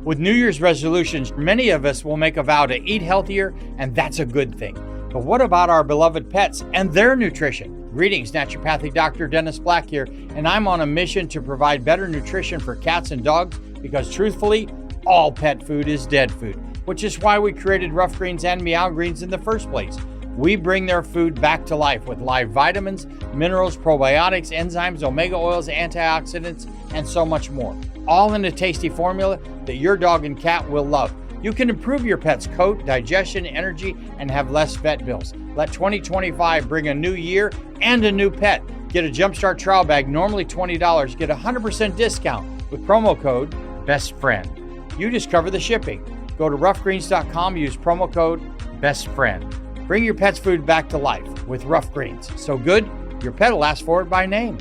With New Year's resolutions, many of us will make a vow to eat healthier, and that's a good thing. But what about our beloved pets and their nutrition? Greetings, Naturopathic Dr. Dennis Black here, and I'm on a mission to provide better nutrition for cats and dogs because truthfully, all pet food is dead food, which is why we created Rough Greens and Meow Greens in the first place. We bring their food back to life with live vitamins, minerals, probiotics, enzymes, omega oils, antioxidants, and so much more. All in a tasty formula that your dog and cat will love. You can improve your pet's coat, digestion, energy, and have less vet bills. Let 2025 bring a new year and a new pet. Get a Jumpstart trial bag, normally $20. Get a 100% discount with promo code BESTFRIEND. You discover the shipping. Go to roughgreens.com, use promo code BESTFRIEND. Bring your pet's food back to life with Rough Greens. So good, your pet will ask for it by name.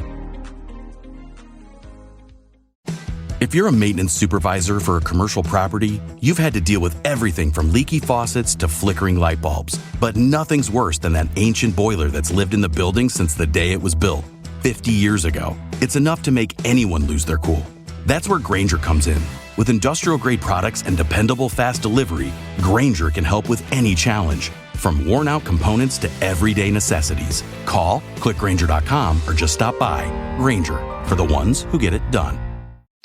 If you're a maintenance supervisor for a commercial property, you've had to deal with everything from leaky faucets to flickering light bulbs. But nothing's worse than that ancient boiler that's lived in the building since the day it was built, 50 years ago. It's enough to make anyone lose their cool. That's where Grainger comes in. With industrial-grade products and dependable fast delivery, Grainger can help with any challenge. From worn-out components to everyday necessities. Call, click Grainger.com, or just stop by. Grainger, for the ones who get it done.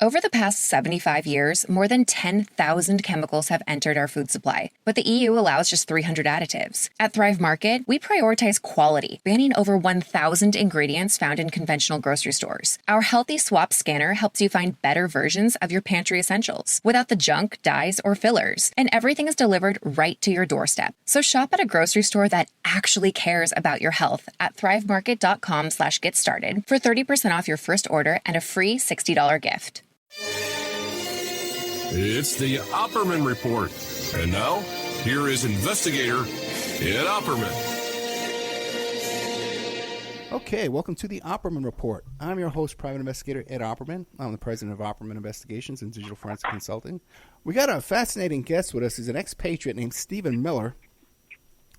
Over the past 75 years, more than 10,000 chemicals have entered our food supply, but the EU allows just 300 additives. At Thrive Market, we prioritize quality, banning over 1,000 ingredients found in conventional grocery stores. Our Healthy Swap scanner helps you find better versions of your pantry essentials without the junk, dyes, or fillers, and everything is delivered right to your doorstep. So shop at a grocery store that actually cares about your health at thrivemarket.com/get started for 30% off your first order and a free $60 gift. It's the Opperman Report. And now, here is investigator Ed Opperman. Okay, welcome to the Opperman Report. I'm your host, Private Investigator Ed Opperman. I'm the president of Opperman Investigations and Digital Forensic Consulting. We got a fascinating guest with us. He's an expatriate named Stephen Miiller,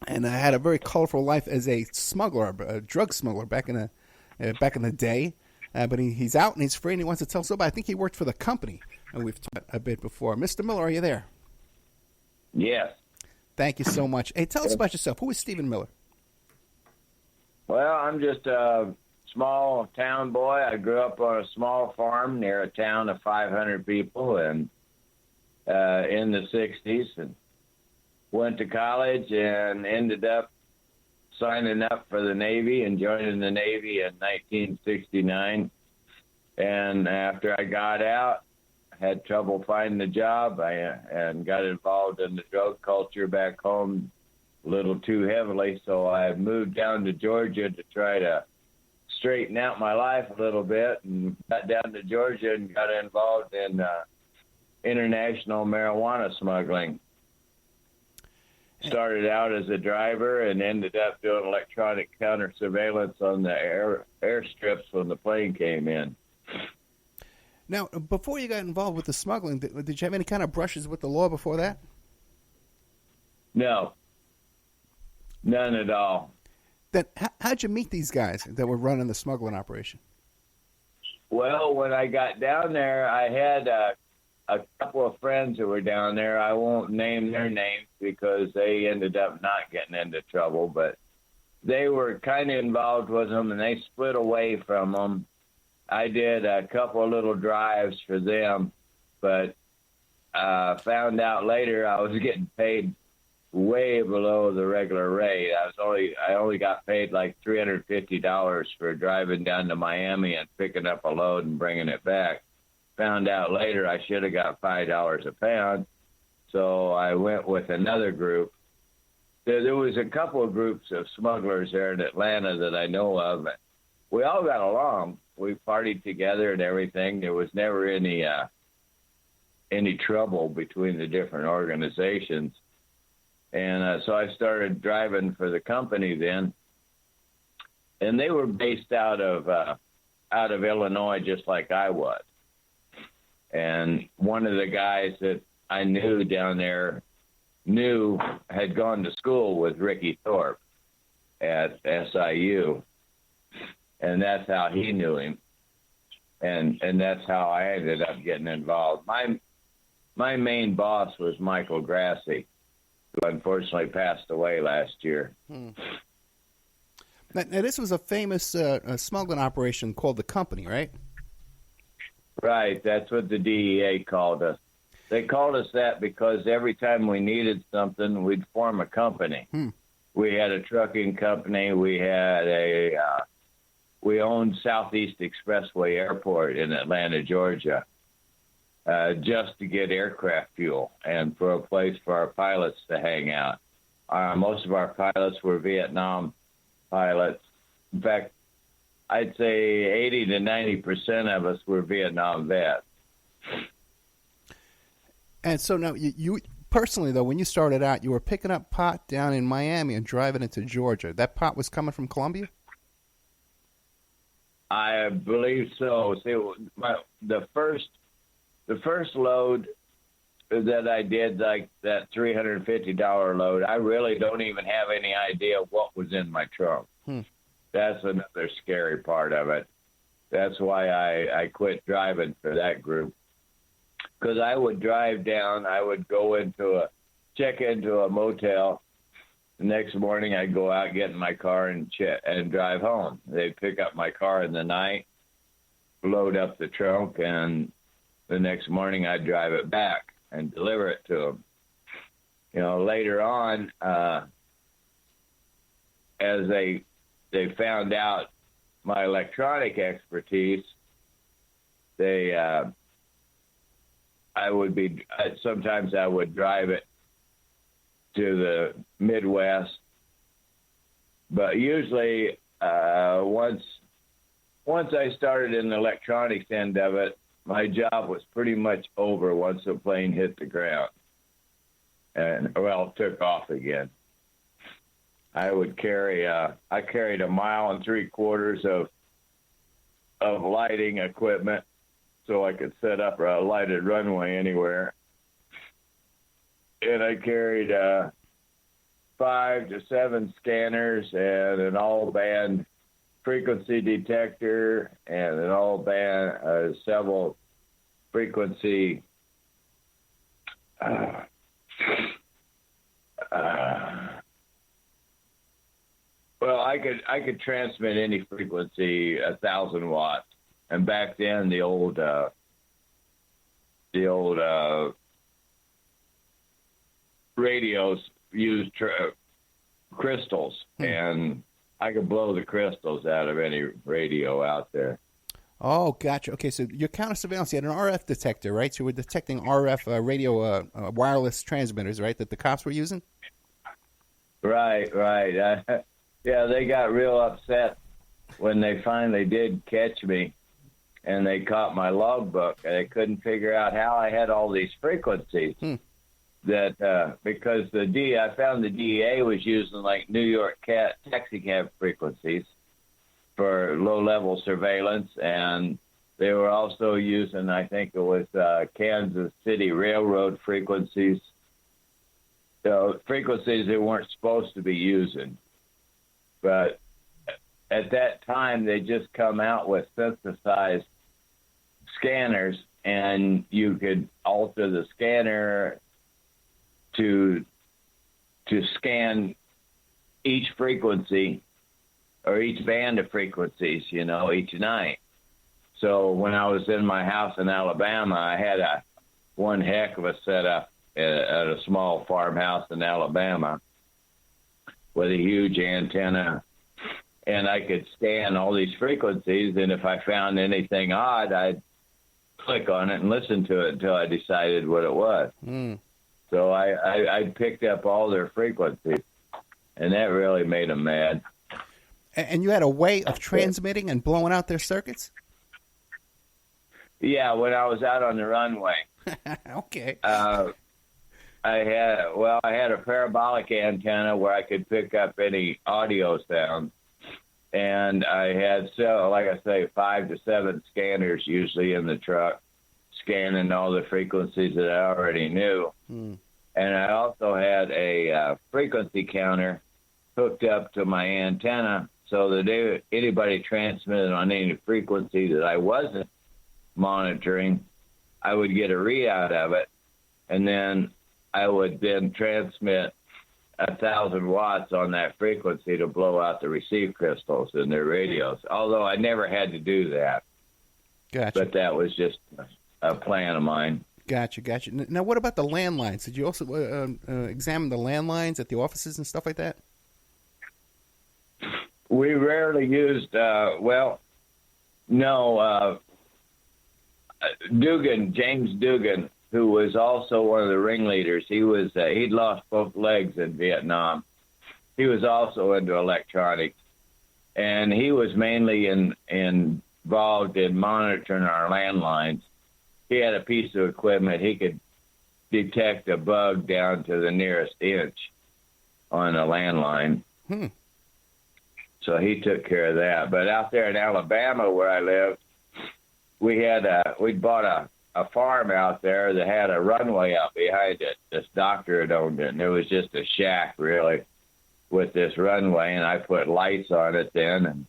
and had a very colorful life as a smuggler, a drug smuggler back in the day. But he's out and he's free and he wants to tell us about. I think he worked for the company, and we've talked a bit before. Mr. Miller, are you there? Yes. Thank you so much. Hey, tell us about yourself. Who is Stephen Miller? Well, I'm just a small town boy. I grew up on a small farm near a town of 500 people, and in the 60s, and went to college and ended up signing up for the Navy and joining the Navy in 1969. And after I got out, I had trouble finding a job and got involved in the drug culture back home a little too heavily. So I moved down to Georgia to try to straighten out my life a little bit, and got down to Georgia and got involved in international marijuana smuggling. Started out as a driver and ended up doing electronic counter surveillance on the airstrips when the plane came in. Now, before you got involved with the smuggling, did you have any kind of brushes with the law before that? No. None at all. Then how'd you meet these guys that were running the smuggling operation? Well, when I got down there, I had a couple of friends who were down there. I won't name their names because they ended up not getting into trouble, but they were kind of involved with them, and they split away from them. I did a couple of little drives for them, but found out later I was getting paid way below the regular rate. I only got paid like $350 for driving down to Miami and picking up a load and bringing it back. Found out later I should have got $5 a pound, so I went with another group. There was a couple of groups of smugglers there in Atlanta that I know of. We all got along. We partied together and everything. There was never any trouble between the different organizations. And so I started driving for the company then, and they were based out of Illinois, just like I was. And one of the guys that I knew down there had gone to school with Ricky Thorpe at SIU, and that's how he knew him, and that's how I ended up getting involved. my main boss was Michael Grassi, who unfortunately passed away last year. Now, this was a famous smuggling operation called the Company, right? Right, that's what the DEA called us. They called us that because every time we needed something, we'd form a company. We had a trucking company. We owned Southeast Expressway Airport in Atlanta, Georgia, just to get aircraft fuel and for a place for our pilots to hang out. Most of our pilots were Vietnam pilots. In fact, I'd say 80 to 90% of us were Vietnam vets. And so now, you personally, though, when you started out, you were picking up pot down in Miami and driving it to Georgia. That pot was coming from Colombia? I believe so. See, the first load that I did, like that $350 load, I really don't even have any idea what was in my trunk. That's another scary part of it. That's why I quit driving for that group. Because I would drive down, I would go check into a motel. The next morning, I'd go out, get in my car, and drive home. They'd pick up my car in the night, load up the trunk, and the next morning, I'd drive it back and deliver it to them. Later on, as they found out my electronic expertise, sometimes I would drive it to the Midwest, but usually once I started in the electronics end of it, my job was pretty much over once the plane hit the ground and took off again. I carried 1.75 miles of lighting equipment, so I could set up a lighted runway anywhere. And I carried 5 to 7 scanners and an all-band frequency detector and an all-band several frequency I could transmit any frequency 1,000 watts. And back then, the old radios used crystals, and I could blow the crystals out of any radio out there. Oh, gotcha. Okay, so your counter surveillance, you had an RF detector, right? So you were detecting RF radio wireless transmitters, right, that the cops were using? Right. Yeah, they got real upset when they finally did catch me. And they caught my logbook, and they couldn't figure out how I had all these frequencies. That because I found the DEA was using like New York taxi cab frequencies for low-level surveillance, and they were also using, I think it was Kansas City Railroad frequencies, frequencies they weren't supposed to be using. But at that time, they just come out with synthesized scanners, and you could alter the scanner to scan each frequency or each band of frequencies, each night. So when I was in my house in Alabama, I had one heck of a setup at a small farmhouse in Alabama with a huge antenna. And I could scan all these frequencies, and if I found anything odd, I'd click on it and listen to it until I decided what it was. So I picked up all their frequencies, and that really made them mad. And you had a way of transmitting and blowing out their circuits? Yeah, when I was out on the runway. Okay. I had a parabolic antenna where I could pick up any audio sound. And I had, 5 to 7 scanners usually in the truck, scanning all the frequencies that I already knew. And I also had a frequency counter hooked up to my antenna so that anybody transmitted on any frequency that I wasn't monitoring, I would get a readout of it, and then I would then transmit 1,000 watts on that frequency to blow out the receive crystals in their radios. Although I never had to do that. Gotcha. But that was just a plan of mine. Gotcha. Now, what about the landlines? Did you also examine the landlines at the offices and stuff like that? We rarely used, James Dugan, who was also one of the ringleaders. He'd lost both legs in Vietnam. He was also into electronics, and he was mainly involved in monitoring our landlines. He had a piece of equipment. He could detect a bug down to the nearest inch on a landline. So he took care of that. But out there in Alabama where I lived, we'd bought a farm out there that had a runway out behind it. This doctor had owned it, and it was just a shack, really, with this runway, and I put lights on it then. And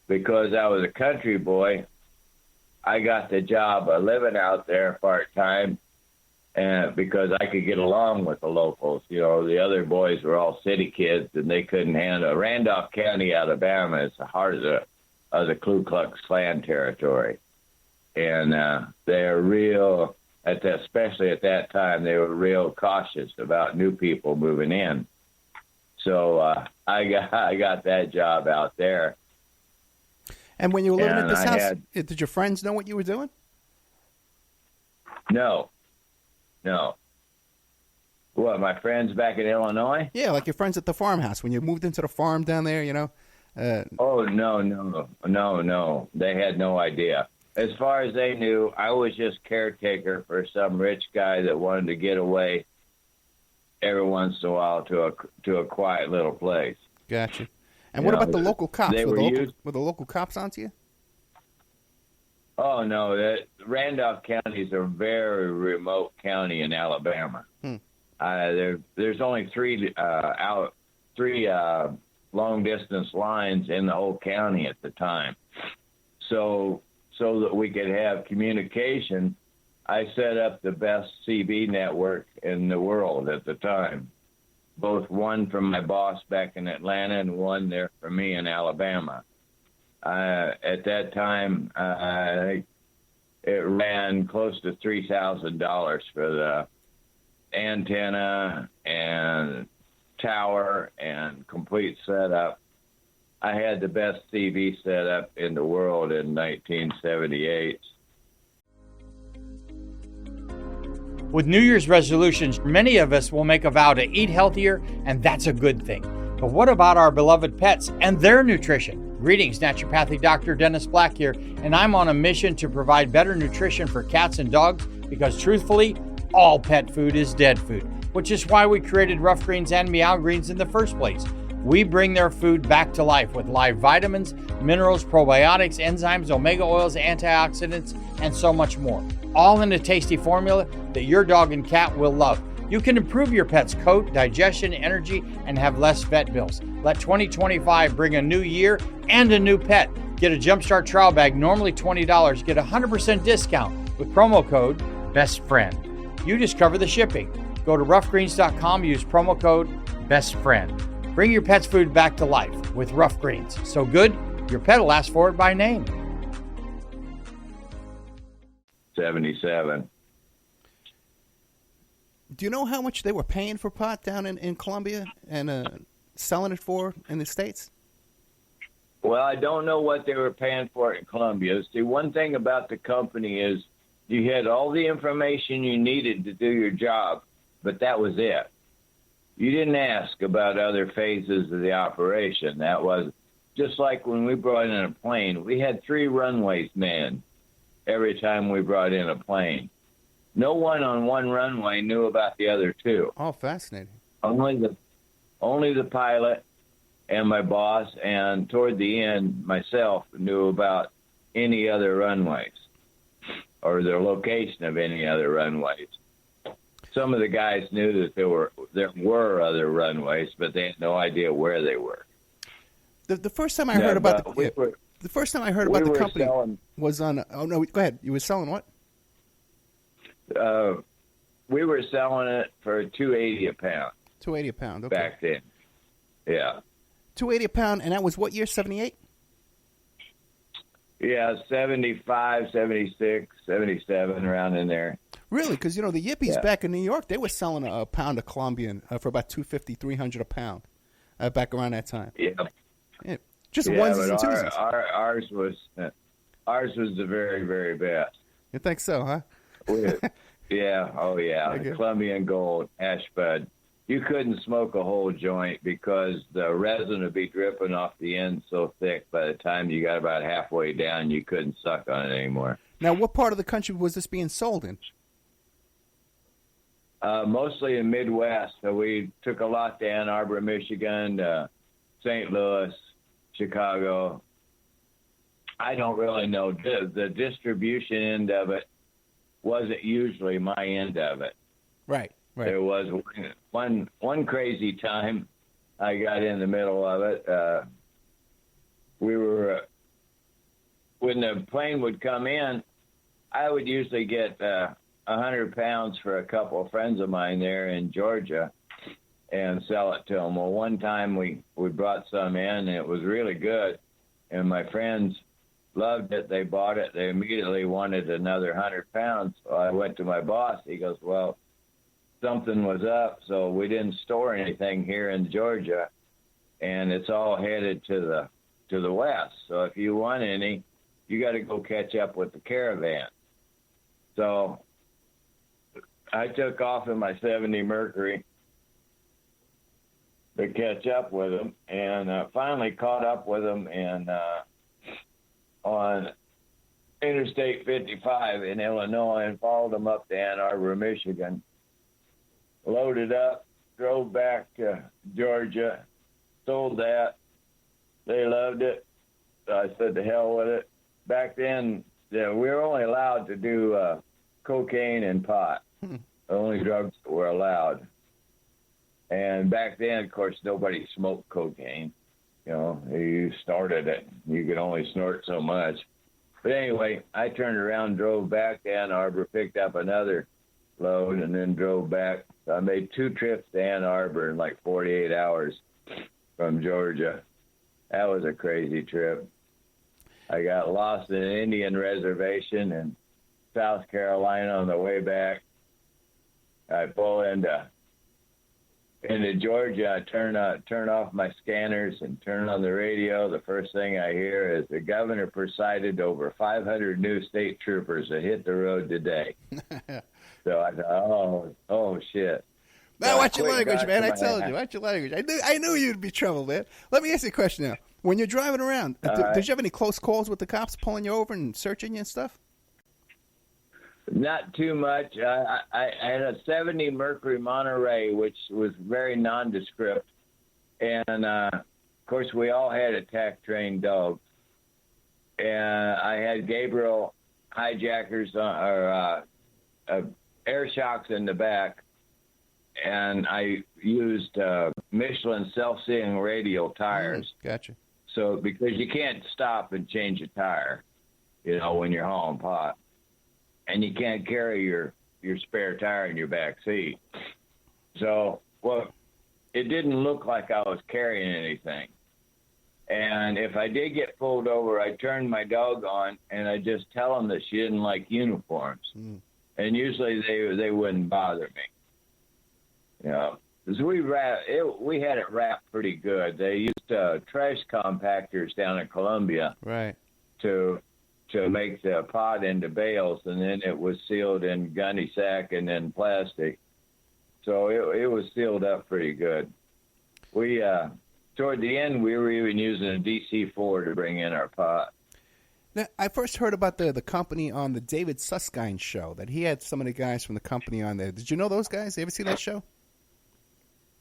because I was a country boy, I got the job of living out there part-time, and because I could get along with the locals. You know, the other boys were all city kids, and they couldn't handle it. Randolph County, Alabama is the heart of the Ku Klux Klan territory. And they're real, especially at that time, they were real cautious about new people moving in. So I got that job out there. And when you were living at this house, did your friends know what you were doing? No. What, my friends back in Illinois? Yeah, like your friends at the farmhouse when you moved into the farm down there, you know? Oh, no. They had no idea. As far as they knew, I was just caretaker for some rich guy that wanted to get away every once in a while to a quiet little place. Gotcha. And what about the local cops? Were the local cops onto you? Oh, no. Randolph County is a very remote county in Alabama. There's only three long-distance lines in the whole county at the time. So that we could have communication, I set up the best CB network in the world at the time. Both one from my boss back in Atlanta and one there for me in Alabama. At that time, it ran close to $3,000 for the antenna and tower and complete setup. I had the best CB setup in the world in 1978. With New Year's resolutions, many of us will make a vow to eat healthier, and that's a good thing. But what about our beloved pets and their nutrition? Greetings, naturopathic Dr. Dennis Black here, and I'm on a mission to provide better nutrition for cats and dogs because, truthfully, all pet food is dead food, which is why we created Rough Greens and Meow Greens in the first place. We bring their food back to life with live vitamins, minerals, probiotics, enzymes, omega oils, antioxidants, and so much more. All in a tasty formula that your dog and cat will love. You can improve your pet's coat, digestion, energy, and have less vet bills. Let 2025 bring a new year and a new pet. Get a Jumpstart trial bag, normally $20. Get a 100% discount with promo code BESTFRIEND. You just cover the shipping. Go to roughgreens.com, use promo code BESTFRIEND. Bring your pet's food back to life with Rough Greens. So good, your pet will ask for it by name. 77. Do you know how much they were paying for pot down in Colombia and selling it for in the States? Well, I don't know what they were paying for it in Colombia. See, one thing about the company is you had all the information you needed to do your job, but that was it. You didn't ask about other phases of the operation. That was just like when we brought in a plane. We had 3 runways manned every time we brought in a plane. No one on one runway knew about the other 2. Oh, fascinating. Only the pilot and my boss, and toward the end, myself knew about any other runways or the location of any other runways. Some of the guys knew that there were other runways, but they had no idea where they were. The first time I heard about the first time I heard about the company was on. Oh no, go ahead. You were selling what? we were selling it for $2.80 a pound. $2.80 a pound. Okay. Back then. Yeah. $2.80 a pound, and that was what year? 78. Yeah, 75, 76, 77, around in there. Really? Because, the Yippies back in New York, they were selling a pound of Colombian for about $250, $300 a pound back around that time. Yeah. Just onesies and twosies. Ours was the very, very best. You think so, huh? Yeah. Oh, yeah. Okay. Colombian Gold, ash bud. You couldn't smoke a whole joint because the resin would be dripping off the end so thick by the time you got about halfway down, you couldn't suck on it anymore. Now, what part of the country was this being sold in? Mostly in Midwest. So we took a lot to Ann Arbor, Michigan, St. Louis, Chicago. I don't really know. The distribution end of it wasn't usually my end of it. Right. There was one crazy time I got in the middle of it. We were when the plane would come in, I would usually get 100 pounds for a couple of friends of mine there in Georgia and sell it to them. Well, one time we brought some in, and it was really good, and my friends loved it. They bought it. They immediately wanted another 100 pounds. So I went to my boss. He goes, well, something was up, so we didn't store anything here in Georgia, and it's all headed to the west. So if you want any, you got to go catch up with the caravan. So I took off in my 70 Mercury to catch up with them, and finally caught up with them on Interstate 55 in Illinois, and followed them up to Ann Arbor, Michigan. Loaded up, drove back to Georgia, sold that. They loved it. So I said, to hell with it. Back then, we were only allowed to do cocaine and pot. The only drugs that were allowed. And back then, of course, nobody smoked cocaine. You started it. You could only snort so much. But anyway, I turned around, drove back to Ann Arbor, picked up another load, and then drove back. So I made 2 trips to Ann Arbor in like 48 hours from Georgia. That was a crazy trip. I got lost in an Indian reservation in South Carolina on the way back. I pull into Georgia. I turn off my scanners and turn on the radio. The first thing I hear is the governor presided over 500 new state troopers that hit the road today. So I thought, oh shit. Now, watch your language, man. I told you, watch your language. I knew you'd be trouble, man. Let me ask you a question now. When you're driving around, did you have any close calls with the cops pulling you over and searching you and stuff? Not too much. I had a 70 Mercury Monterey, which was very nondescript. And, of course, we all had attack-trained dogs. And I had Gabriel hijackers air shocks in the back. And I used Michelin self-seeing radial tires. Gotcha. So, because you can't stop and change a tire, when you're hauling pot. And you can't carry your spare tire in your back seat. So, it didn't look like I was carrying anything. And if I did get pulled over, I turned my dog on, and I just tell them that she didn't like uniforms. And usually they wouldn't bother me. Because we had it wrapped pretty good. They used trash compactors down in Columbia, right, to make the pot into bales, and then it was sealed in gunny sack and then plastic. So it was sealed up pretty good. We toward the end, we were even using a DC-4 to bring in our pot. Now, I first heard about the company on the David Susskind show, that he had some of the guys from the company on there. Did you know those guys? You ever see that show?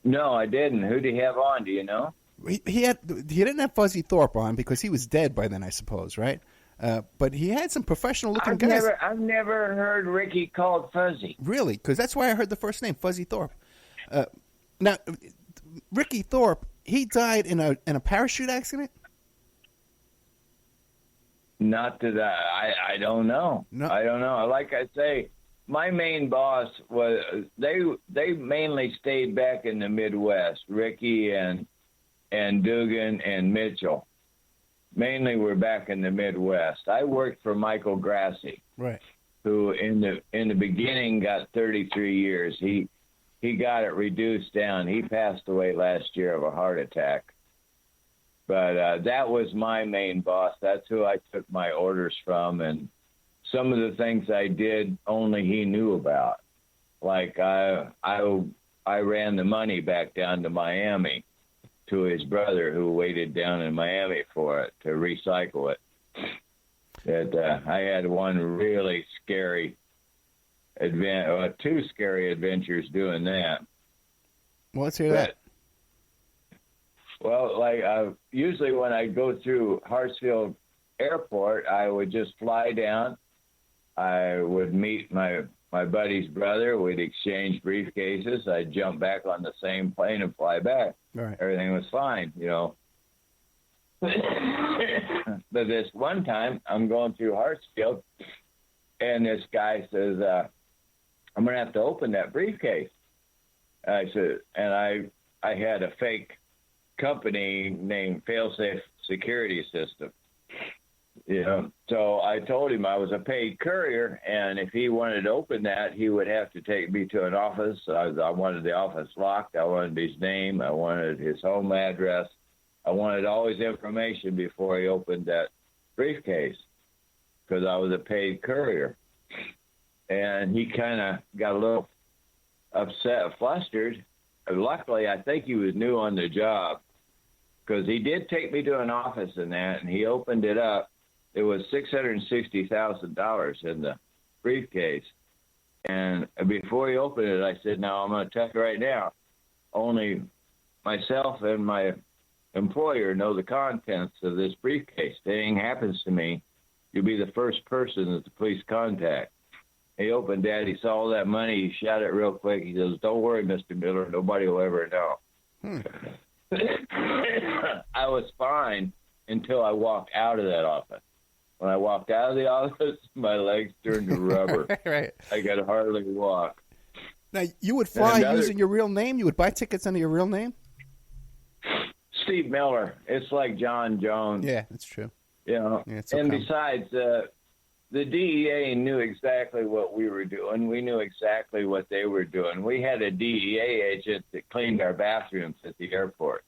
No, I didn't. Who did he have on? Do you know? He didn't have Fuzzy Thorpe on because he was dead by then, I suppose, right? But he had some professional-looking guys. I've never heard Ricky called Fuzzy. Really? Because that's why I heard the first name, Fuzzy Thorpe. Now, Ricky Thorpe, he died in a parachute accident? Not that I don't know. No. I don't know. Like I say, my main boss was they mainly stayed back in the Midwest. Ricky and Dugan and Mitchell mainly were back in the Midwest. I worked for Michael Grassi, Right. who in the beginning got 33 years. He got it reduced down. He passed away last year of a heart attack. But that was my main boss. That's who I took my orders from, and some of the things I did only he knew about. Like I ran the money back down to Miami to his brother, who waited down in Miami for it to recycle it. I had one really scary two scary adventures doing that. Well, let's hear that. Well, like usually when I go through Hartsfield Airport, I would just fly down. I would meet my buddy's brother. We'd exchange briefcases. I'd jump back on the same plane and fly back. Right. Everything was fine, you know. But this one time, I'm going through Hartsfield, and this guy says, I'm going to have to open that briefcase. I said, and I had a fake company named Failsafe Security System. You know, so I told him I was a paid courier, and if he wanted to open that, he would have to take me to an office. I wanted the office locked. I wanted his name. I wanted his home address. I wanted all his information before he opened that briefcase, because I was a paid courier. And he kind of got a little upset, flustered. Luckily, I think he was new on the job, because he did take me to an office in that, and he opened it up. It was $660,000 in the briefcase. And before he opened it, I said, now I'm going to tell you right now, only myself and my employer know the contents of this briefcase. If anything happens to me, you'll be the first person that the police contact. He opened that. He saw all that money. He shot it real quick. He says, don't worry, Mr. Miller. Nobody will ever know. I was fine until I walked out of that office. When I walked out of the office, my legs turned to rubber. Right. I could hardly walk. Now, you would fly using your real name? You would buy tickets under your real name? Steve Miller. It's like John Jones. Yeah, that's true. You know, yeah, and besides, the DEA knew exactly what we were doing. We knew exactly what they were doing. We had a DEA agent that cleaned our bathrooms at the airport.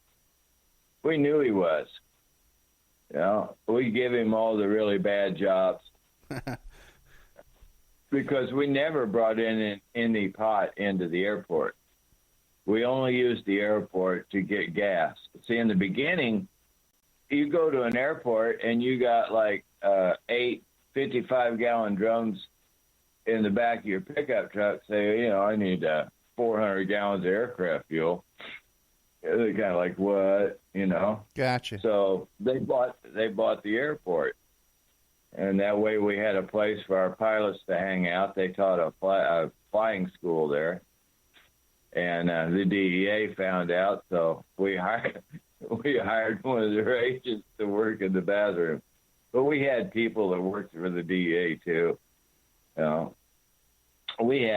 We knew he was. You know, we give him all the really bad jobs because we never brought in any pot into the airport. We only used the airport to get gas. See, in the beginning, you go to an airport and you got like 8 55-gallon drums in the back of your pickup truck. Say, you know, I need 400 gallons of aircraft fuel. They're kind of like, what, you know? Gotcha. So they bought the airport, and that way we had a place for our pilots to hang out. They taught a flying school there, and the DEA found out, so we hired one of their agents to work in the bathroom. But we had people that worked for the DEA too. You know, we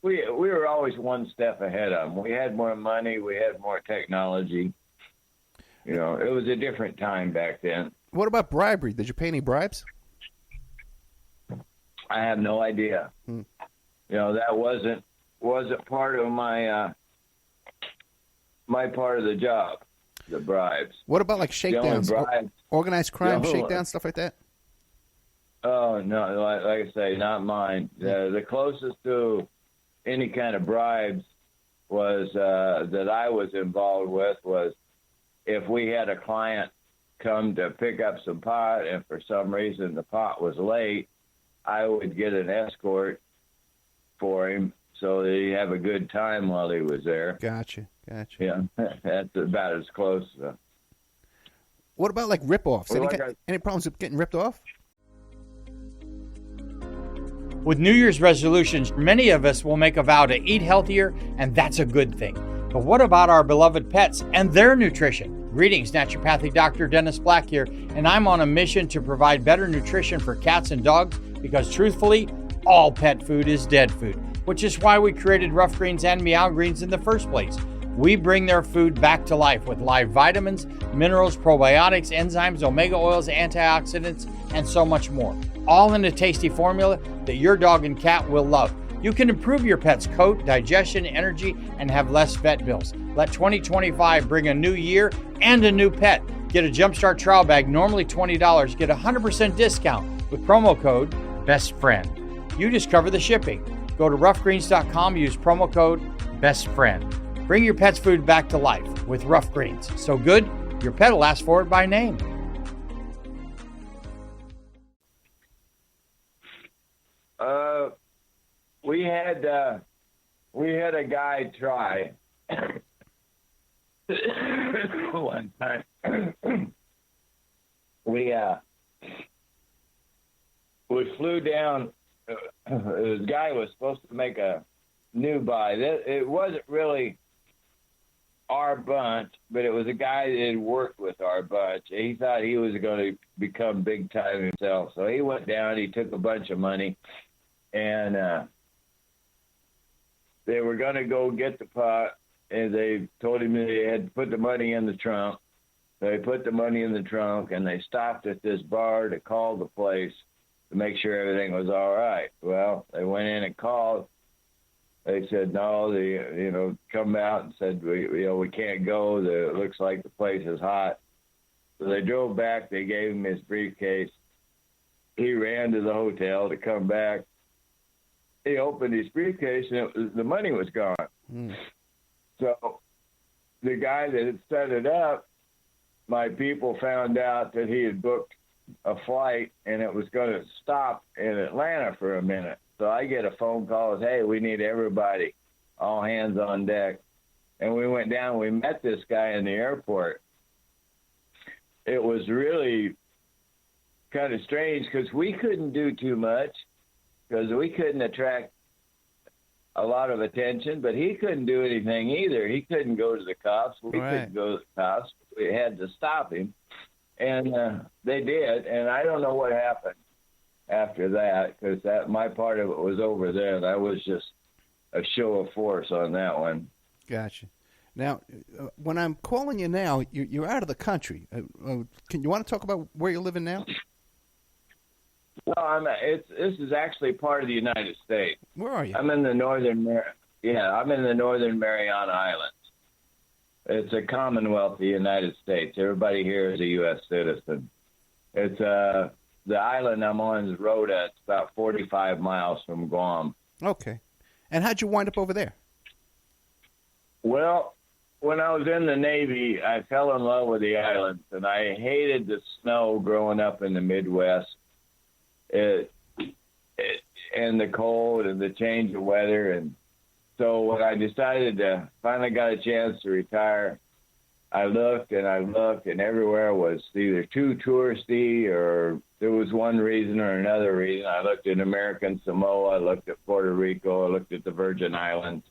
were always one step ahead of them. We had more money. We had more technology. You know, it was a different time back then. What about bribery? Did you pay any bribes? I have no idea. You know, that wasn't part of my part of the job, the bribes. What about like shakedowns, organized crime, shakedowns, stuff like that? Oh, no, like I say, not mine. The closest to any kind of bribes was that I was involved with was if we had a client come to pick up some pot and for some reason the pot was late, I would get an escort for him so that he'd have a good time while he was there. Gotcha. Yeah, that's about as close. What about like rip-offs? Any problems with getting ripped off? With New Year's resolutions, many of us will make a vow to eat healthier, and that's a good thing. But what about our beloved pets and their nutrition? Greetings, naturopathic Dr. Dennis Black here, and I'm on a mission to provide better nutrition for cats and dogs because truthfully, all pet food is dead food, which is why we created Rough Greens and Meow Greens in the first place. We bring their food back to life with live vitamins, minerals, probiotics, enzymes, omega oils, antioxidants, and so much more. All in a tasty formula that your dog and cat will love. You can improve your pet's coat, digestion, energy, and have less vet bills. Let 2025 bring a new year and a new pet. Get a Jumpstart trial bag, normally $20. Get a 100% discount with promo code BESTFRIEND. You just cover the shipping. Go to roughgreens.com, use promo code BESTFRIEND. Bring your pet's food back to life with Rough Greens. So good, your pet will ask for it by name. We had a guy try one time. we flew down. This guy was supposed to make a new buy. It wasn't really our bunch, but it was a guy that had worked with our bunch. He thought he was going to become big time himself. So he went down, he took a bunch of money, and they were going to go get the pot, and they told him they had to put the money in the trunk. They put the money in the trunk, and they stopped at this bar to call the place to make sure everything was all right. Well, they went in and called. They said, no, they, come out and said, we can't go. It looks like the place is hot. So they drove back. They gave him his briefcase. He ran to the hotel to come back. He opened his briefcase, and the money was gone. Mm. So the guy that had set it up, my people found out that he had booked a flight, and it was going to stop in Atlanta for a minute. So I get a phone call, hey, we need everybody, all hands on deck. And we went down, we met this guy in the airport. It was really kind of strange because we couldn't do too much because we couldn't attract a lot of attention, but he couldn't do anything either. He couldn't go to the cops. We couldn't go to the cops. We had to stop him. And they did, and I don't know what happened after that because my part of it was over there. That was just a show of force on that one. Gotcha. Now, when I'm calling you now, you're out of the country. Can you want to talk about where you're living now? No, this is actually part of the United States. Where are you? I'm in the northern Mariana Islands. It's a Commonwealth of the United States. Everybody here is a U.S. citizen. It's the island I'm on is Rhoda. It's about 45 miles from Guam. Okay. And how'd you wind up over there? Well, when I was in the Navy, I fell in love with the islands, and I hated the snow growing up in the Midwest. And the cold and the change of weather. And so when I decided to finally got a chance to retire, I looked and everywhere was either too touristy or there was one reason or another reason. I looked at American Samoa, I looked at Puerto Rico, I looked at the Virgin Islands,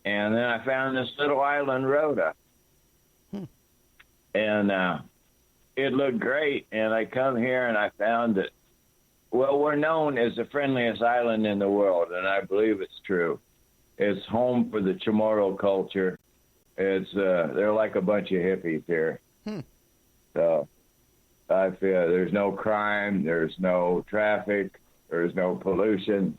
and then I found this little island, Rhoda. And it looked great, and I come here and I found that, well, we're known as the friendliest island in the world, and I believe it's true. It's home for the Chamorro culture. It's they're like a bunch of hippies here. So I feel there's no crime, there's no traffic, there's no pollution.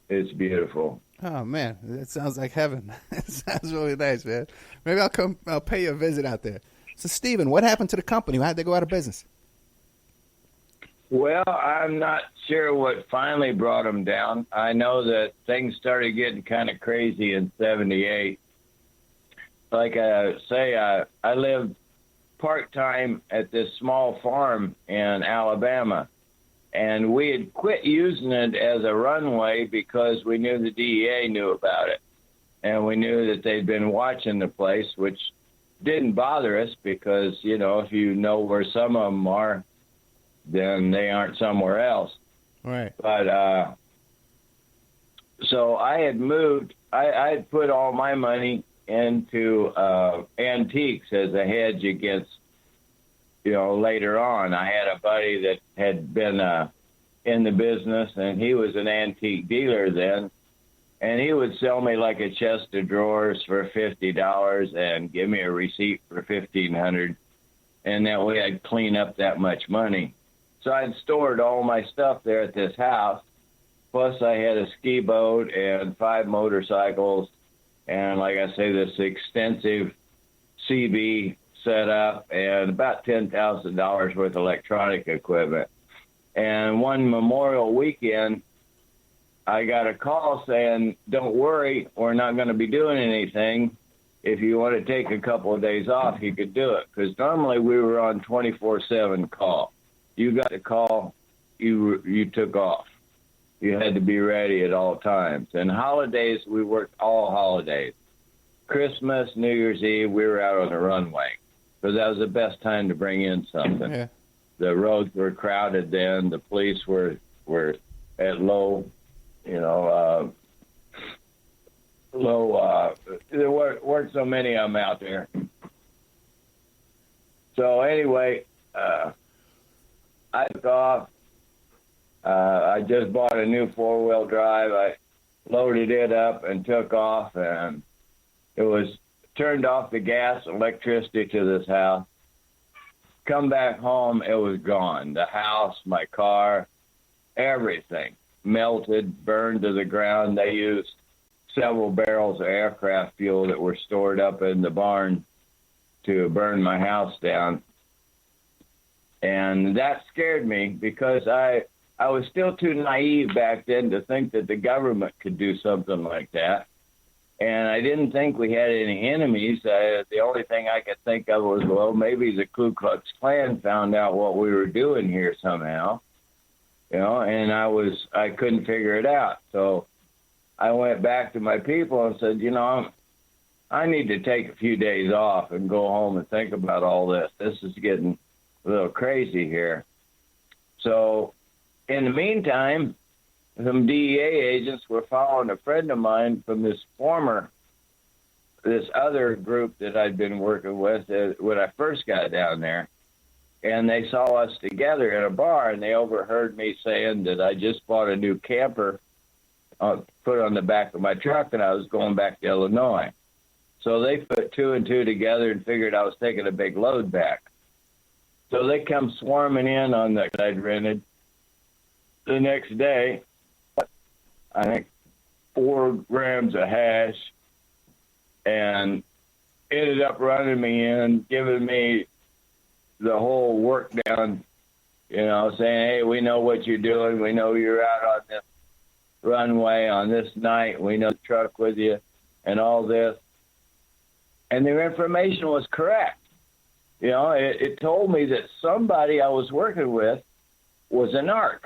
It's beautiful. Oh man, that sounds like heaven. It sounds really nice, man. Maybe I'll pay you a visit out there. So Stephen, what happened to the company? How'd they go out of business? Well, I'm not sure what finally brought them down. I know that things started getting kind of crazy in 78. Like I say, I lived part-time at this small farm in Alabama, and we had quit using it as a runway because we knew the DEA knew about it, and we knew that they'd been watching the place, which didn't bother us because, if you know where some of them are, then they aren't somewhere else. Right. But so I had moved. I had put all my money into antiques as a hedge against, later on. I had a buddy that had been in the business, and he was an antique dealer then. And he would sell me like a chest of drawers for $50 and give me a receipt for $1,500. And that way I'd clean up that much money. So I'd stored all my stuff there at this house. Plus I had a ski boat and 5 motorcycles. And like I say, this extensive CB setup and about $10,000 worth of electronic equipment. And one Memorial weekend, I got a call saying, don't worry, we're not going to be doing anything. If you want to take a couple of days off, you could do it. Because normally we were on 24/7 call. You got the call, you took off. You had to be ready at all times. And holidays, we worked all holidays. Christmas, New Year's Eve, we were out on the runway. Because that was the best time to bring in something. Yeah. The roads were crowded then. The police were at low. There weren't so many of them out there. So anyway, I took off. I just bought a new 4-wheel drive. I loaded it up and took off, and it was turned off the gas, electricity to this house. Come back home, it was gone. The house, my car, everything melted, burned to the ground. They used several barrels of aircraft fuel that were stored up in the barn to burn my house down. And that scared me because I was still too naive back then to think that the government could do something like that. And I didn't think we had any enemies. The only thing I could think of was, well, maybe the Ku Klux Klan found out what we were doing here somehow. And I couldn't figure it out. So I went back to my people and said, I need to take a few days off and go home and think about all this. This is getting a little crazy here. So in the meantime, some DEA agents were following a friend of mine from this other group that I'd been working with when I first got down there. And they saw us together in a bar, and they overheard me saying that I just bought a new camper, put on the back of my truck, and I was going back to Illinois. So they put 2 and 2 together and figured I was taking a big load back. So they come swarming in on the I'd rented. The next day, I think 4 grams of hash, and ended up running me in, giving me the whole work down, saying, hey, we know what you're doing. We know you're out on this runway on this night. We know the truck with you and all this. And their information was correct. It told me that somebody I was working with was a narc.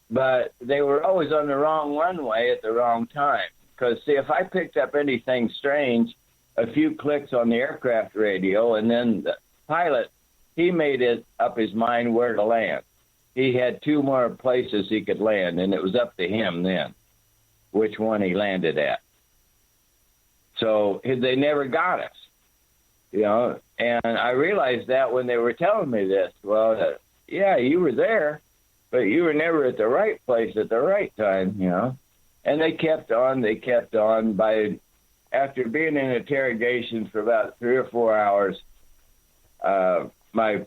But they were always on the wrong runway at the wrong time. Because, see, if I picked up anything strange, a few clicks on the aircraft radio, and then the pilot, he made it up his mind where to land. He had 2 more places he could land, and it was up to him then which one he landed at. So they never got us, and I realized that when they were telling me this. Well, yeah, you were there, but you were never at the right place at the right time, And they kept on. After being in interrogation for about 3 or 4 hours, my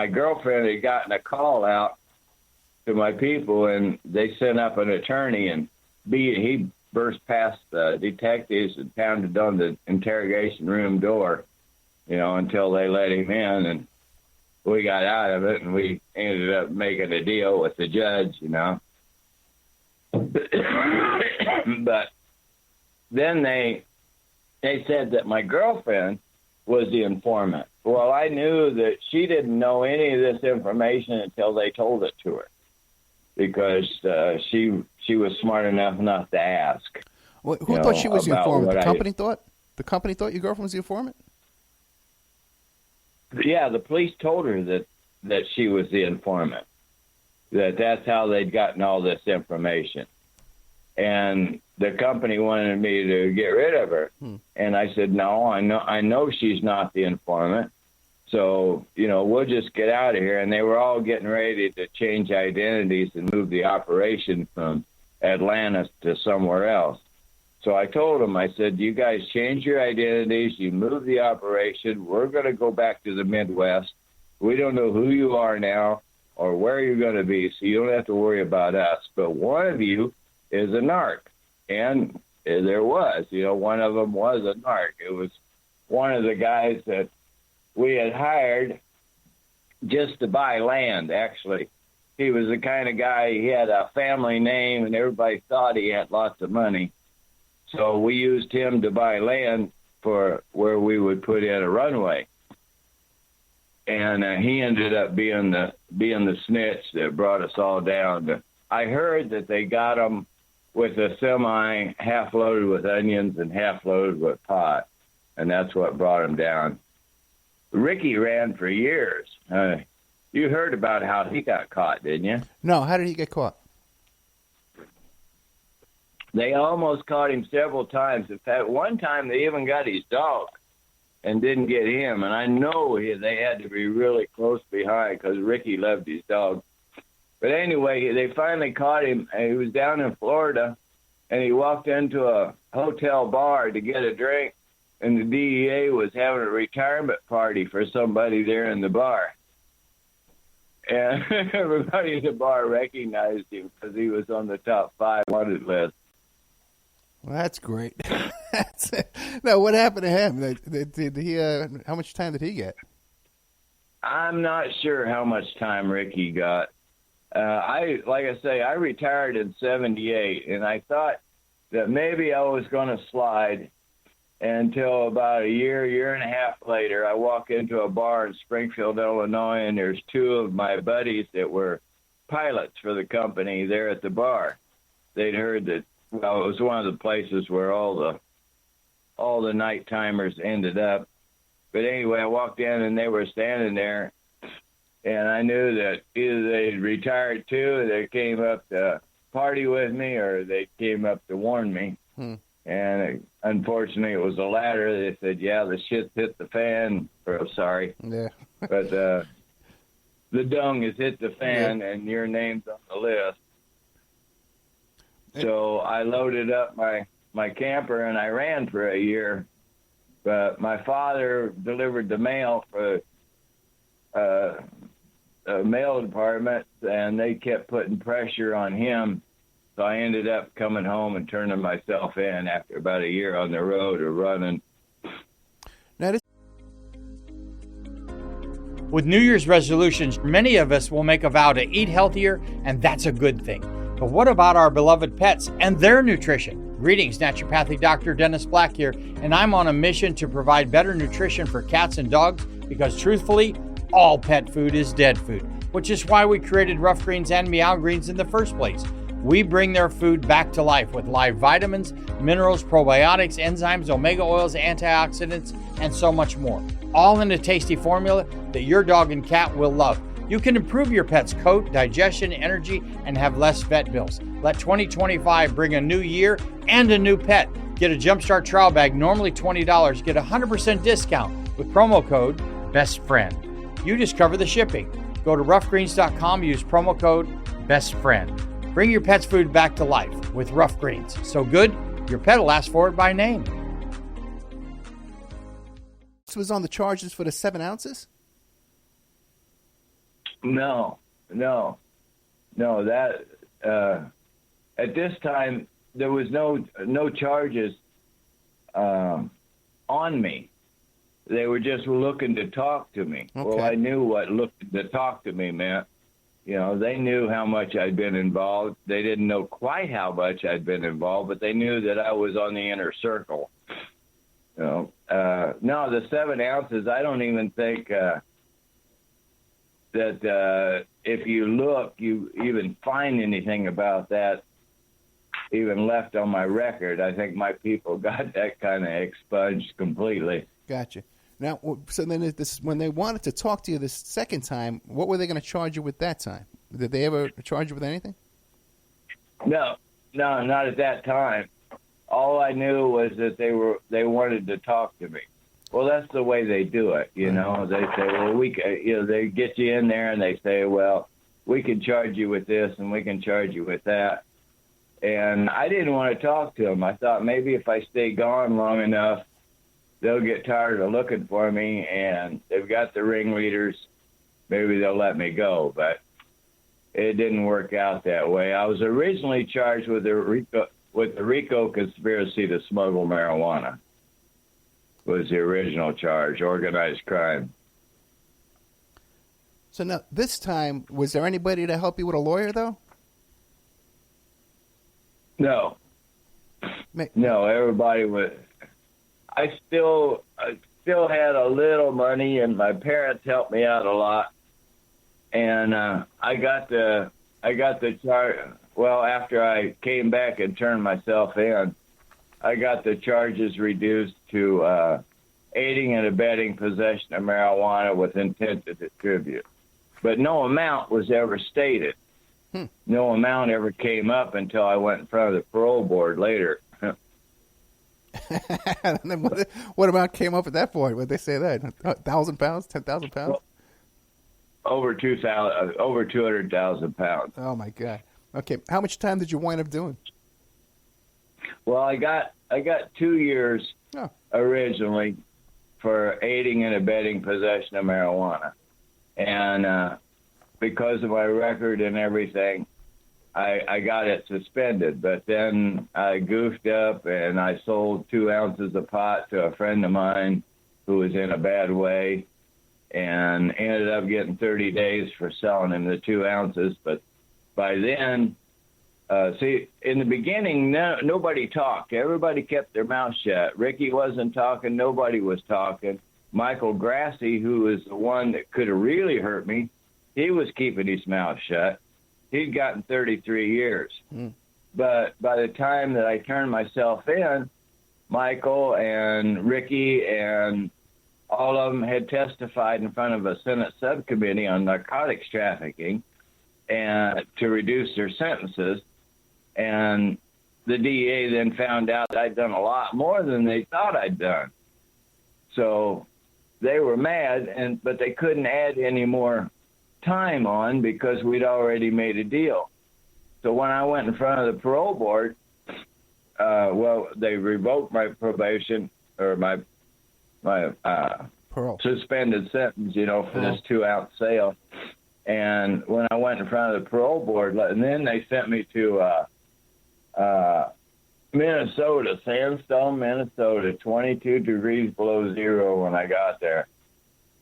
girlfriend had gotten a call out to my people, and they sent up an attorney, and he burst past the detectives and pounded on the interrogation room door, until they let him in, and we got out of it, and we ended up making a deal with the judge, But then they said that my girlfriend was the informant. Well, I knew that she didn't know any of this information until they told it to her, because she was smart enough not to ask. Well, who thought she was the informant? The company thought? The company thought your girlfriend was the informant? Yeah, the police told her that she was the informant, that's how they'd gotten all this information. And the company wanted me to get rid of her. And I said, no, I know she's not the informant. So, we'll just get out of here. And they were all getting ready to change identities and move the operation from Atlanta to somewhere else. So I told them, I said, you guys change your identities, you move the operation, we're going to go back to the Midwest. We don't know who you are now or where you're going to be, so you don't have to worry about us. But one of you is a narc. And there was, one of them was a narc. It was one of the guys that we had hired just to buy land, actually. He was the kind of guy, he had a family name, and everybody thought he had lots of money. So we used him to buy land for where we would put in a runway. And he ended up being the snitch that brought us all down. I heard that they got him with a semi half loaded with onions and half loaded with pot, and that's what brought him down. Ricky ran for years. You heard about how he got caught, didn't you? No, how did he get caught? They almost caught him several times. In fact, one time they even got his dog and didn't get him. And I know they had to be really close behind because Ricky loved his dog. But anyway, they finally caught him. And he was down in Florida, and he walked into a hotel bar to get a drink, and the DEA was having a retirement party for somebody there in the bar. And everybody in the bar recognized him because he was on the top 5 wanted list. Well, that's great. Now, what happened to him? Did he? How much time did he get? I'm not sure how much time Ricky got. I retired in '78, and I thought that maybe I was going to slide until about a year and a half later. I walk into a bar in Springfield, Illinois, and there's 2 of my buddies that were pilots for the company there at the bar. They'd heard that. Well, it was one of the places where all the night timers ended up. But anyway, I walked in and they were standing there, and I knew that either they'd retired too, or they came up to party with me, or they came up to warn me. And unfortunately, it was the latter. They said, "Yeah, the shit's hit the fan." Or sorry, yeah, but the dung has hit the fan, yeah, and your name's on the list. So I loaded up my camper and I ran for a year. But my father delivered the mail for a mail department, and they kept putting pressure on him. So I ended up coming home and turning myself in after about a year on the road or running. With New Year's resolutions, many of us will make a vow to eat healthier, and that's a good thing. But what about our beloved pets and their nutrition? Greetings, naturopathic Dr. Dennis Black here, and I'm on a mission to provide better nutrition for cats and dogs because truthfully, all pet food is dead food, which is why we created Rough Greens and Meow Greens in the first place. We bring their food back to life with live vitamins, minerals, probiotics, enzymes, omega oils, antioxidants, and so much more. All in a tasty formula that your dog and cat will love. You can improve your pet's coat, digestion, energy, and have less vet bills. Let 2025 bring a new year and a new pet. Get a Jumpstart trial bag, normally $20. Get a 100% discount with promo code BESTFRIEND. You just cover the shipping. Go to roughgreens.com, use promo code BESTFRIEND. Bring your pet's food back to life with Rough Greens. So good, your pet will ask for it by name. This was on the charges for the 7 ounces? No. That at this time there was no charges on me. They were just looking to talk to me. Okay. Well, I knew what looking to talk to me meant. They knew how much I'd been involved. They didn't know quite how much I'd been involved, but they knew that I was on the inner circle. No, the 7 ounces, I don't even think that if you look, you even find anything about that even left on my record. I think my people got that kind of expunged completely. Gotcha. Now, so then when they wanted to talk to you this second time, what were they going to charge you with that time? Did they ever charge you with anything? No, not at that time. All I knew was that they wanted to talk to me. Well, that's the way they do it, you know. They say, well, they get you in there and they say, well, we can charge you with this and we can charge you with that. And I didn't want to talk to them. I thought maybe if I stay gone long enough, they'll get tired of looking for me, and they've got the ringleaders. Maybe they'll let me go, but it didn't work out that way. I was originally charged with the RICO conspiracy to smuggle marijuana. Was the original charge, organized crime. So now, this time, was there anybody to help you with a lawyer, though? No. No, everybody was. I still had a little money, and my parents helped me out a lot. And I got the charge. Well, after I came back and turned myself in, I got the charges reduced to aiding and abetting possession of marijuana with intent to distribute. But no amount was ever stated. No amount ever came up until I went in front of the parole board later. And then what amount came up at that point? What did they say that? 1,000 pounds? 10,000 pounds? Well, over 200,000 pounds. Oh my God. Okay, how much time did you wind up doing? Well, I got 2 years originally for aiding and abetting possession of marijuana, and because of my record and everything, I got it suspended. But then I goofed up and I sold 2 ounces of pot to a friend of mine who was in a bad way, and ended up getting 30 days for selling him the 2 ounces. But by then, in the beginning, nobody talked. Everybody kept their mouth shut. Ricky wasn't talking. Nobody was talking. Michael Grassi, who was the one that could have really hurt me, he was keeping his mouth shut. He'd gotten 33 years. But by the time that I turned myself in, Michael and Ricky and all of them had testified in front of a Senate subcommittee on narcotics trafficking and to reduce their sentences. And the DEA then found out I'd done a lot more than they thought I'd done. So they were mad, but they couldn't add any more time on because we'd already made a deal. So when I went in front of the parole board, they revoked my probation or my Parole. suspended sentence, for this 2 ounce sale. And when I went in front of the parole board, and then they sent me to Minnesota, Sandstone, Minnesota, 22 degrees below zero when I got there,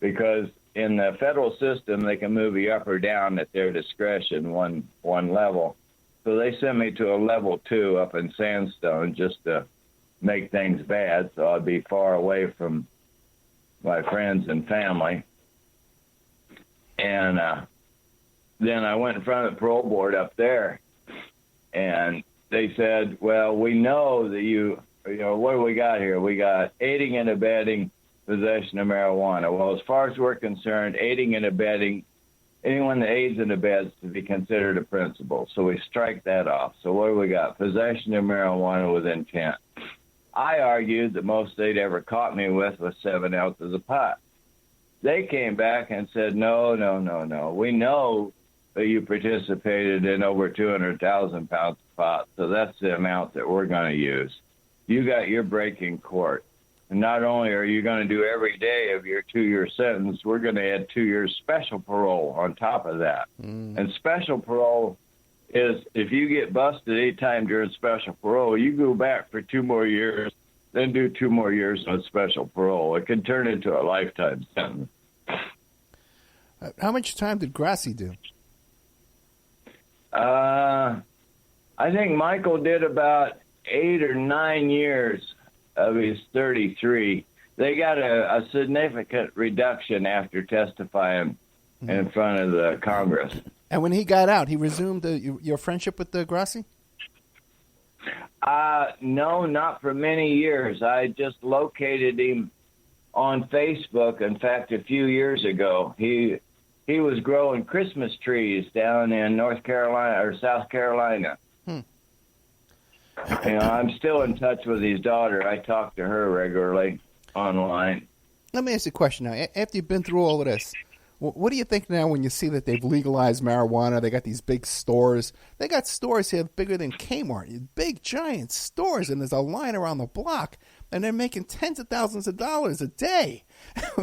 because in the federal system, they can move you up or down at their discretion one level. So they sent me to a level 2 up in Sandstone just to make things bad, so I'd be far away from my friends and family. And then I went in front of the parole board up there, and they said, well, we know that what do we got here? We got aiding and abetting possession of marijuana. Well, as far as we're concerned, aiding and abetting, anyone that aids and abets to be considered a principal. So we strike that off. So what do we got? Possession of marijuana with intent. I argued the most they'd ever caught me with was 7 ounces of pot. They came back and said, no. We know that you participated in over 200,000 pounds of pot, so that's the amount that we're going to use. You got your break in court. And not only are you going to do every day of your 2-year sentence, we're going to add 2 years special parole on top of that. And special parole is if you get busted any time during special parole, you go back for 2 more years, then do 2 more years on special parole. It can turn into a lifetime sentence. How much time did Grassi do? I think Michael did about 8 or 9 years of his 33. They got a significant reduction after testifying in front of the Congress. And when he got out, he resumed your friendship with the Grassi? No, not for many years. I just located him on Facebook. In fact, a few years ago, he was growing Christmas trees down in North Carolina or South Carolina. I'm still in touch with his daughter. I talk to her regularly online. Let me ask you a question now. After you've been through all of this, what do you think now when you see that they've legalized marijuana? They got these big stores. They got stores here bigger than Kmart, big, giant stores, and there's a line around the block, and they're making tens of thousands of dollars a day.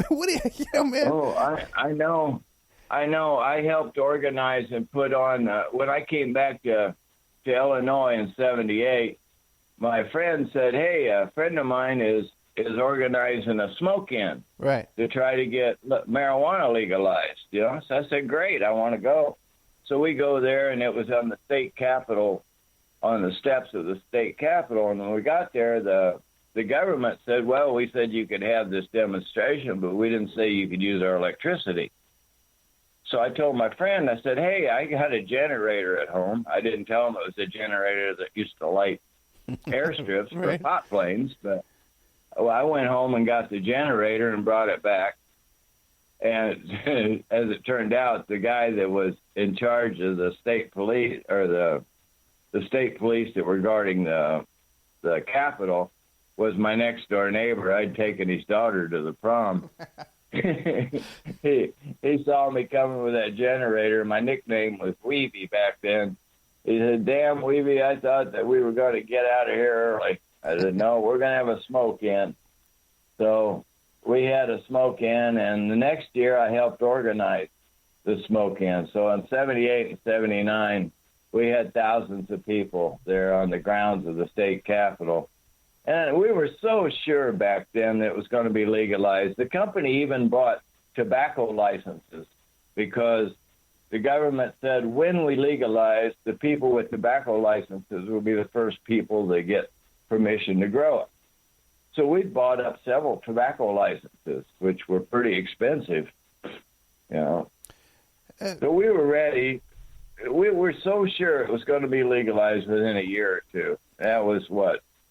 What do you know, man? Oh, I know. I helped organize and put on, when I came back to Illinois in 78, my friend said, hey, a friend of mine is organizing a smoke-in to try to get marijuana legalized. So I said, great, I want to go. So we go there, and it was on the state capitol, on the steps of the state capitol. And when we got there, the government said, well, we said you could have this demonstration, but we didn't say you could use our electricity. So I told my friend, I said, hey, I got a generator at home. I didn't tell him it was a generator that used to light airstrips for hot planes, but I went home and got the generator and brought it back. And as it turned out, the guy that was in charge of the state police, or the state police that were guarding the Capitol, was my next door neighbor. I'd taken his daughter to the prom. He saw me coming with that generator. My nickname was Weeby back then. He said, damn, Weeby, I thought that we were going to get out of here early. I said, no, we're going to have a smoke-in. So we had a smoke-in, and the next year I helped organize the smoke-in. So in 78 and 79, we had thousands of people there on the grounds of the state capitol. And we were so sure back then that it was going to be legalized. The company even bought tobacco licenses because the government said when we legalize, the people with tobacco licenses will be the first people that get permission to grow it. So we bought up several tobacco licenses, which were pretty expensive. So we were ready. We were so sure it was going to be legalized within a year or two. That was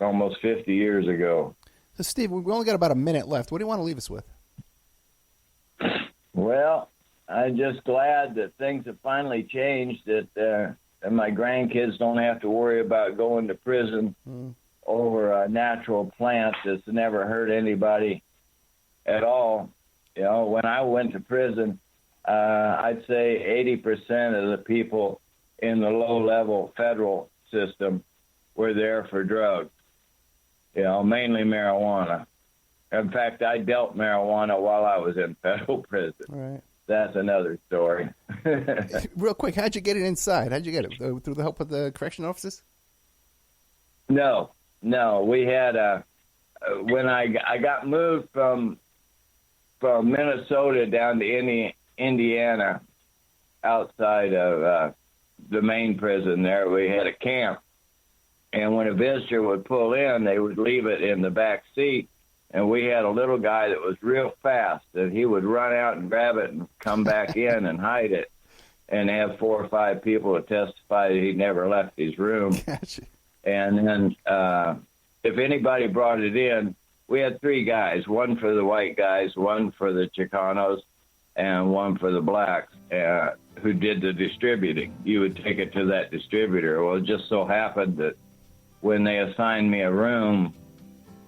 almost 50 years ago. So, Steve, we've only got about a minute left. What do you want to leave us with? Well, I'm just glad that things have finally changed, that my grandkids don't have to worry about going to prison over a natural plant that's never hurt anybody at all. When I went to prison, I'd say 80% of the people in the low-level federal system were there for drugs. Mainly marijuana. In fact, I dealt marijuana while I was in federal prison. Right. That's another story. Real quick, how'd you get it inside? How'd you get it? Through the help of the correction officers? No. We had when I got moved from Minnesota down to Indiana, outside of the main prison there, we had a camp. And when a visitor would pull in, they would leave it in the back seat. And we had a little guy that was real fast, and he would run out and grab it and come back in and hide it, and have 4 or 5 people to testify that he never left his room. Gotcha. And then if anybody brought it in, we had 3 guys, one for the white guys, one for the Chicanos, and one for the blacks, who did the distributing. You would take it to that distributor. Well, it just so happened that when they assigned me a room,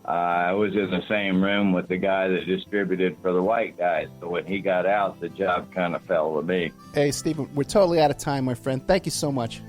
I was in the same room with the guy that distributed for the white guys. So when he got out, the job kind of fell to me. Hey, Stephen, we're totally out of time, my friend. Thank you so much.